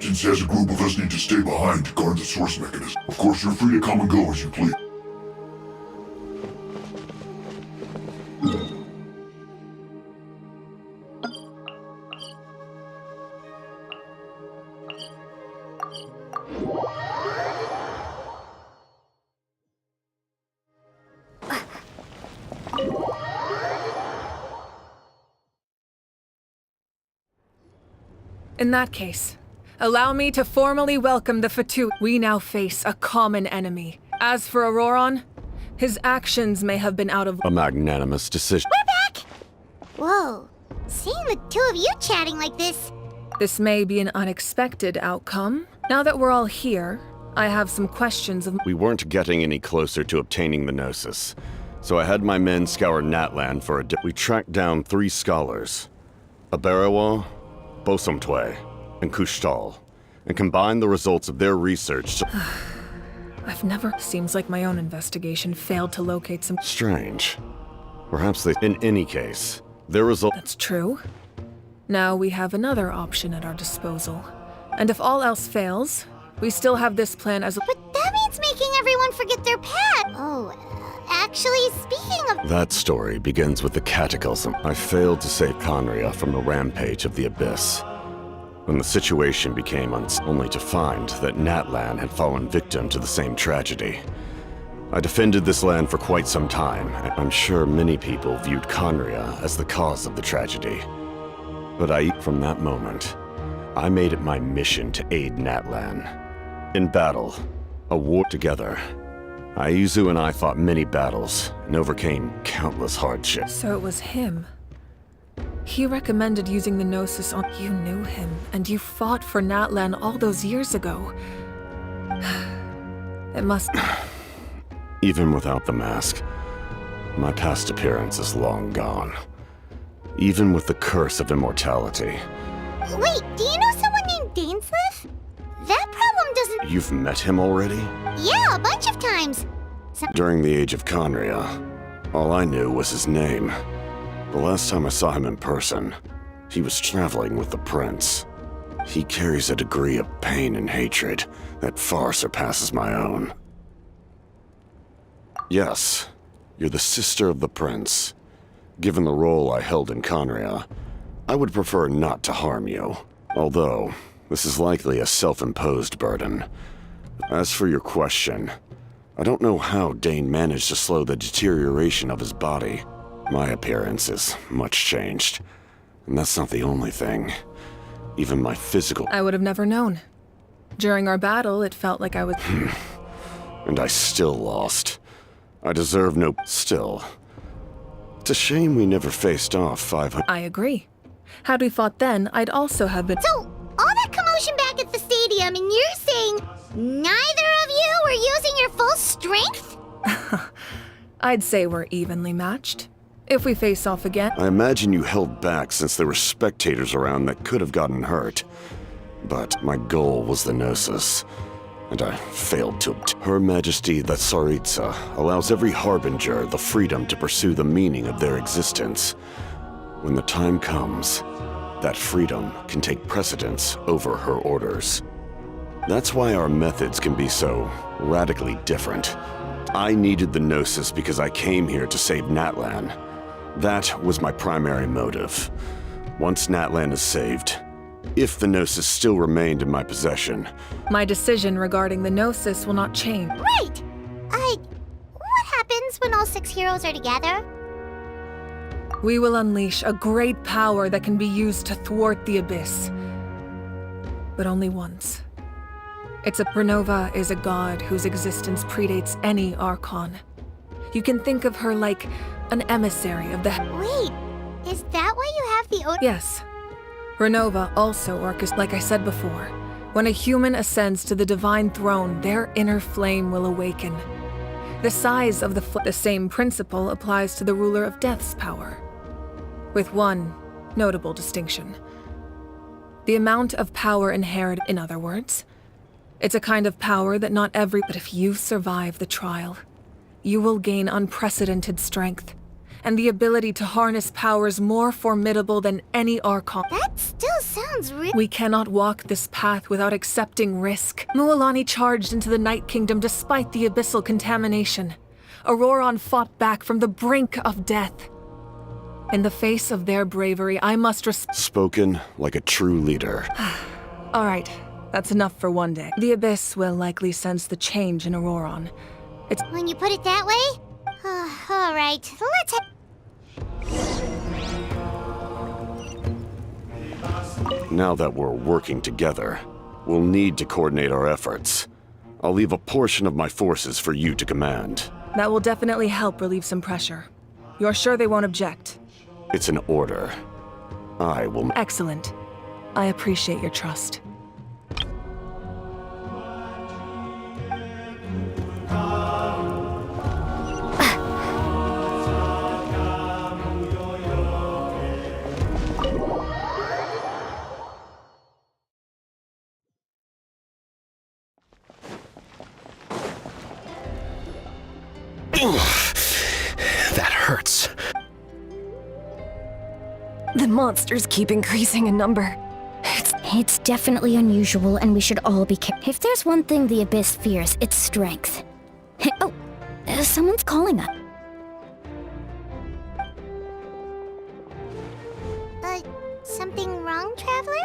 Captain says a group of us need to stay behind to guard the source mechanism. Of course, you're free to come and go as you please. In that case, allow me to formally welcome the Fatu. We now face a common enemy. As for Auroron, his actions may have been out of a magnanimous decision. We're back! Whoa. Seeing the two of you chatting like this... This may be an unexpected outcome. Now that we're all here, I have some questions of... We weren't getting any closer to obtaining the Gnosis, so I had my men scour Natlan for we tracked down 3 scholars. Aberawa, Bosumtwe, and Kushtal, and combined the results of their research to... I've never... Seems like my own investigation failed to locate some... Strange. Perhaps they... In any case, their result... That's true. Now we have another option at our disposal. And if all else fails, we still have this plan as a... But that means making everyone forget their past! Oh, actually, speaking of... That story begins with the Cataclysm. I failed to save Conria from the rampage of the Abyss. When the situation became only to find that Natlan had fallen victim to the same tragedy. I defended this land for quite some time, and I'm sure many people viewed Conria as the cause of the tragedy. But from that moment, I made it my mission to aid Natlan. In battle, a war together, Aizu and I fought many battles and overcame countless hardships. So it was him. He recommended using the Gnosis on... You knew him, and you fought for Natlan all those years ago. It must... Even without the mask, my past appearance is long gone. Even with the curse of immortality. Wait, do you know someone named Dainsleif? That problem doesn't... You've met him already? Yeah, a bunch of times. During the age of Conria, all I knew was his name. The last time I saw him in person, he was traveling with the prince. He carries a degree of pain and hatred that far surpasses my own. Yes, you're the sister of the prince. Given the role I held in Conria, I would prefer not to harm you. Although, this is likely a self-imposed burden. As for your question, I don't know how Dane managed to slow the deterioration of his body. My appearance is much changed, and that's not the only thing. Even my physical... I would have never known. During our battle, it felt like I was... And I still lost. I deserve no... Still. It's a shame we never faced off 500... I agree. Had we fought then, I'd also have been... So, all that commotion back at the stadium, and you're saying neither of you were using your full strength? I'd say we're evenly matched. If we face off again... I imagine you held back since there were spectators around that could have gotten hurt. But my goal was the Gnosis, and I failed to... Her Majesty the Tsaritsa allows every Harbinger the freedom to pursue the meaning of their existence. When the time comes, that freedom can take precedence over her orders. That's why our methods can be so radically different. I needed the Gnosis because I came here to save Natlan. That was my primary motive. Once Natlan is saved, if the Gnosis still remained in my possession... My decision regarding the Gnosis will not change. Right! What happens when all 6 heroes are together? We will unleash a great power that can be used to thwart the Abyss. But only once. Renova is a god whose existence predates any Archon. You can think of her like an emissary of the... Wait, is that why you have the... Yes. Renova also like I said before. When a human ascends to the divine throne, their inner flame will awaken. The size of the same principle applies to the ruler of Death's power. With one notable distinction. The amount of power inherited, in other words. It's a kind of power that not every... But if you survive the trial, you will gain unprecedented strength. and the ability to harness powers more formidable than any Archon. That still sounds We cannot walk this path without accepting risk. Mualani charged into the Night Kingdom despite the abyssal contamination. Auroron fought back from the brink of death. In the face of their bravery, I must Spoken like a true leader. All right, that's enough for one day. The Abyss will likely sense the change in Auroron. It's When you put it that way? All right, let's Now that we're working together, we'll need to coordinate our efforts. I'll leave a portion of my forces for you to command. That will definitely help relieve some pressure. You're sure they won't object? It's an order. I will... Excellent. I appreciate your trust. That hurts. The monsters keep increasing in number. It's definitely unusual, and we should all be careful. If there's one thing the Abyss fears, it's strength. Oh, someone's calling us. something wrong, Traveler?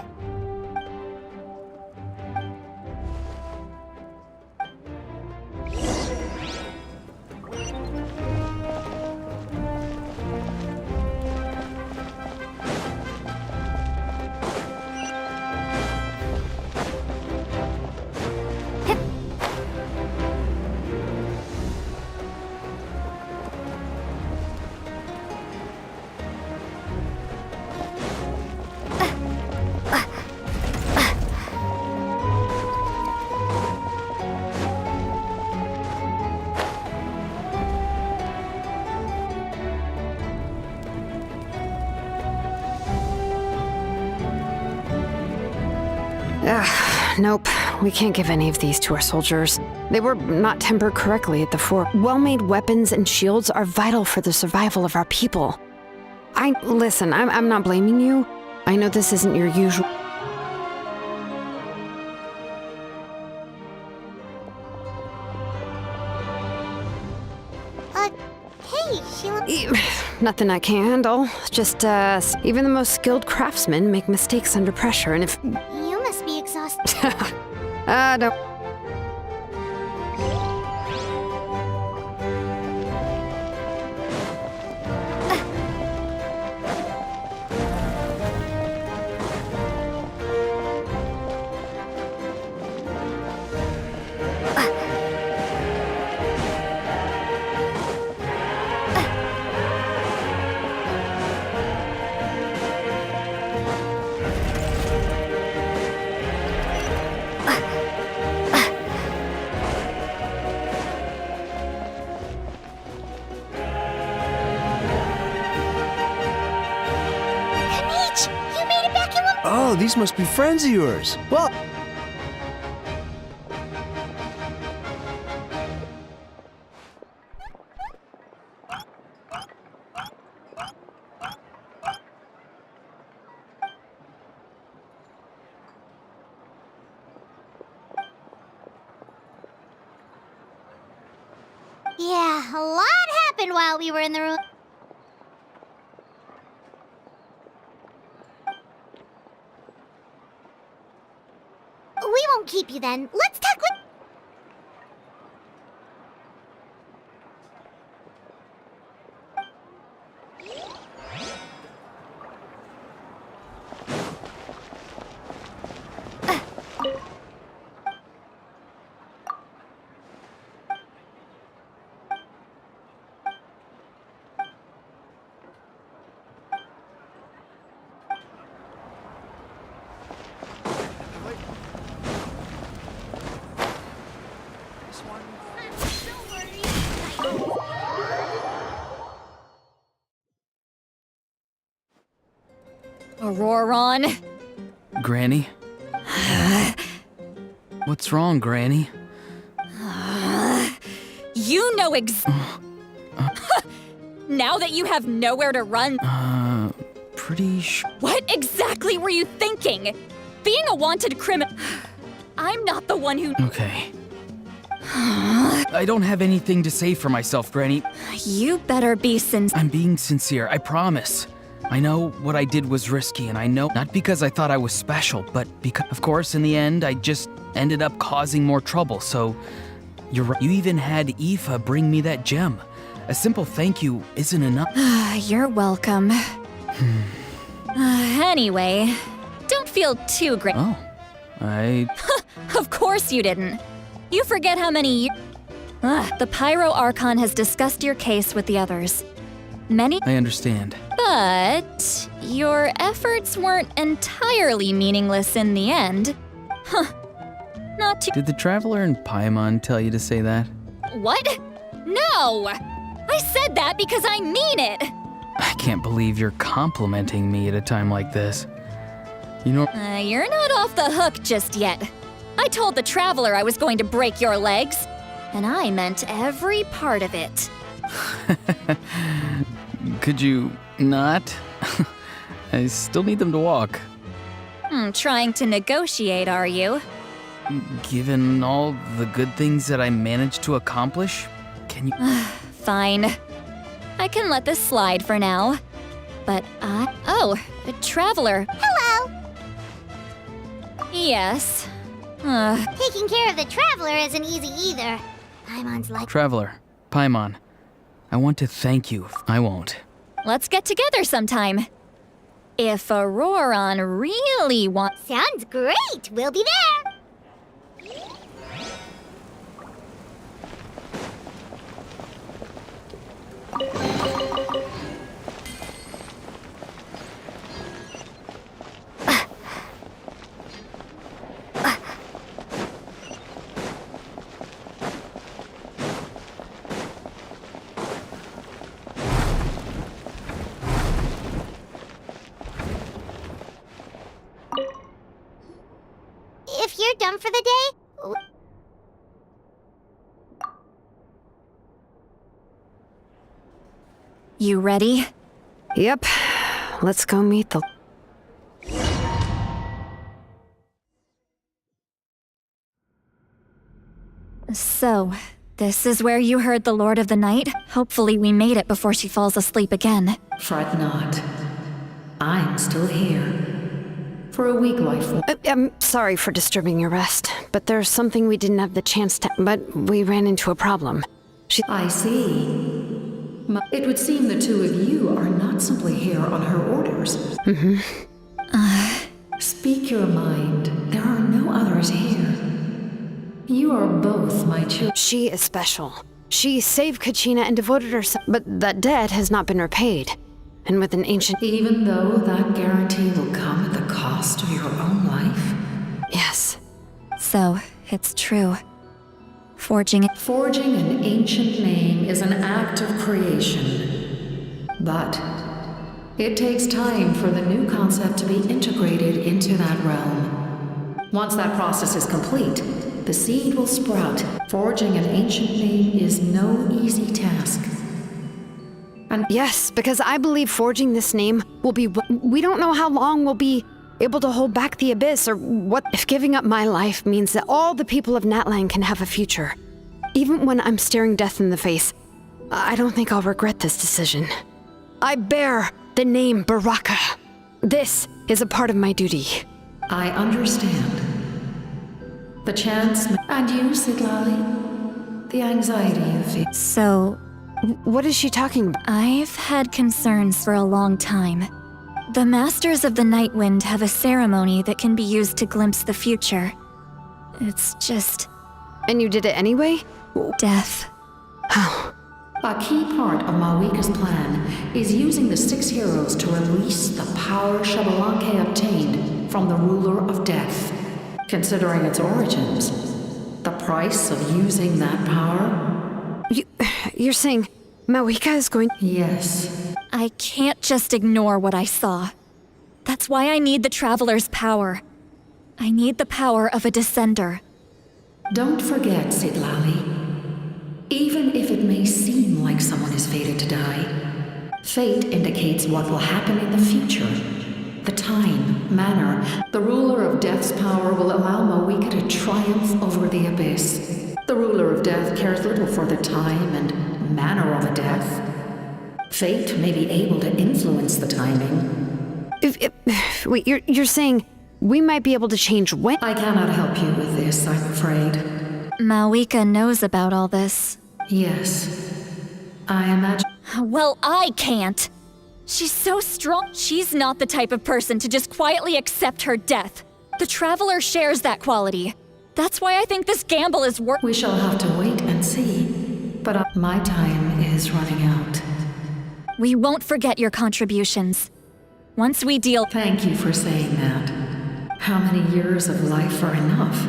Nope. We can't give any of these to our soldiers. They were not tempered correctly at the fort. Well-made weapons and shields are vital for the survival of our people. Listen, I'm not blaming you. I know this isn't your usual... Hey, Sheila. Nothing I can't handle. Just, even the most skilled craftsmen make mistakes under pressure, and if... You must be exhausted. don't... You made it back in one. Oh, these must be friends of yours. Well, Yeah, a lot happened while we were in the room. We won't keep you then. Let's talk with... Auroron. Granny? What's wrong, Granny? You know Now that you have nowhere to run, Pretty sure. what exactly were you thinking? Being a wanted criminal. I'm not the one who. Okay. I don't have anything to say for myself, Granny. You better be sincere. I'm being sincere, I promise. I know what I did was risky, and I know not because I thought I was special, but because, of course, in the end, I just ended up causing more trouble, so you're right. You even had Aoife bring me that gem. A simple thank you isn't enough. You're welcome. Anyway, don't feel too great. Oh, Of course you didn't. You forget how many the Pyro Archon has discussed your case with the others. I understand. But your efforts weren't entirely meaningless in the end. Not too. Did the Traveler and Paimon tell you to say that? What? No! I said that because I mean it! I can't believe you're complimenting me at a time like this. You know, You're not off the hook just yet. I told the Traveler I was going to break your legs, and I meant every part of it. could you not? I still need them to walk. Trying to negotiate, are you? Given all the good things that I managed to accomplish, can you... Fine. I can let this slide for now. But Oh, a Traveler. Hello! Yes. Taking care of the Traveler isn't easy either. Paimon's like... Traveler, Paimon, I want to thank you. I won't. Let's get together sometime. If Auroron really wants... Sounds great! We'll be there! If you're done for the day... You ready? Yep. Let's go meet the... So, this is where you heard the Lord of the Night? Hopefully we made it before she falls asleep again. Fret not. I'm still here. For a weak life form. I'm sorry for disturbing your rest, but there's something we didn't have the chance to... But we ran into a problem. I see. It would seem the two of you are not simply here on her orders. Speak your mind. There are no others here. You are both my children. She is special. She saved Kachina and devoted herself, but that debt has not been repaid. And with an ancient... Even though that guarantee will come at the cost of your own life? Yes. So, it's true. Forging an ancient name is an act of creation. But it takes time for the new concept to be integrated into that realm. Once that process is complete, the seed will sprout. Forging an ancient name is no easy task. And Yes, because I believe forging this name will be... We don't know how long we'll be able to hold back the abyss, or what if giving up my life means that all the people of Natlan can have a future. Even when I'm staring death in the face, I don't think I'll regret this decision. I bear the name Baraka. This is a part of my duty. I understand. The chance... And you, Siglali? The anxiety you feel. So, What is she talking about? I've had concerns for a long time. The Masters of the Night Wind have a ceremony that can be used to glimpse the future. It's just... And you did it anyway? death. How? A key part of Mawika's plan is using the 6 heroes to release the power Xbalanque obtained from the ruler of death. Considering its origins, the price of using that power? You're saying Mawika is going... Yes. I can't just ignore what I saw. That's why I need the Traveler's power. I need the power of a Descender. Don't forget, Siglali. Even if it may seem like like someone is fated to die. Fate indicates what will happen in the future. The time, manner, the ruler of death's power will allow Mawika to triumph over the abyss. The ruler of death cares little for the time and manner of a death. Fate may be able to influence the timing. Wait, you're saying we might be able to change when? I cannot help you with this, I'm afraid. Mawika knows about all this. Yes. I imagine. Well, I can't. She's so strong. She's not the type of person to just quietly accept her death. The Traveler shares that quality. That's why I think this gamble is worth. We shall have to wait and see. But my time is running out. We won't forget your contributions. Once we deal. Thank you for saying that. How many years of life are enough?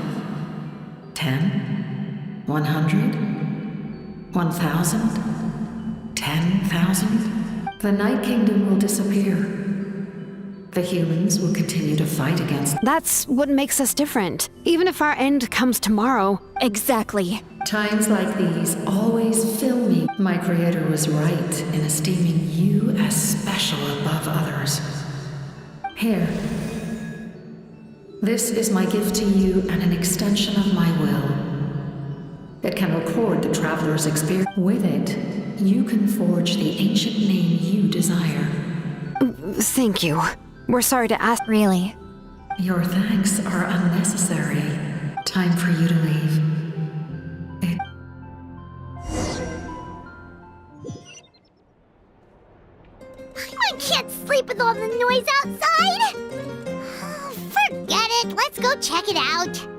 10? 100? 1,000? 10,000? The Night Kingdom will disappear. The humans will continue to fight against. That's what makes us different. Even if our end comes tomorrow. Exactly. Times like these always fill me. My creator was right in esteeming you as special above others. Here. This is my gift to you and an extension of my will. It can record the Traveler's experience. With it, you can forge the ancient name you desire. Thank you. We're sorry to ask. Really. Your thanks are unnecessary. Time for you to leave. I can't sleep with all the noise outside. Forget it. Let's go check it out.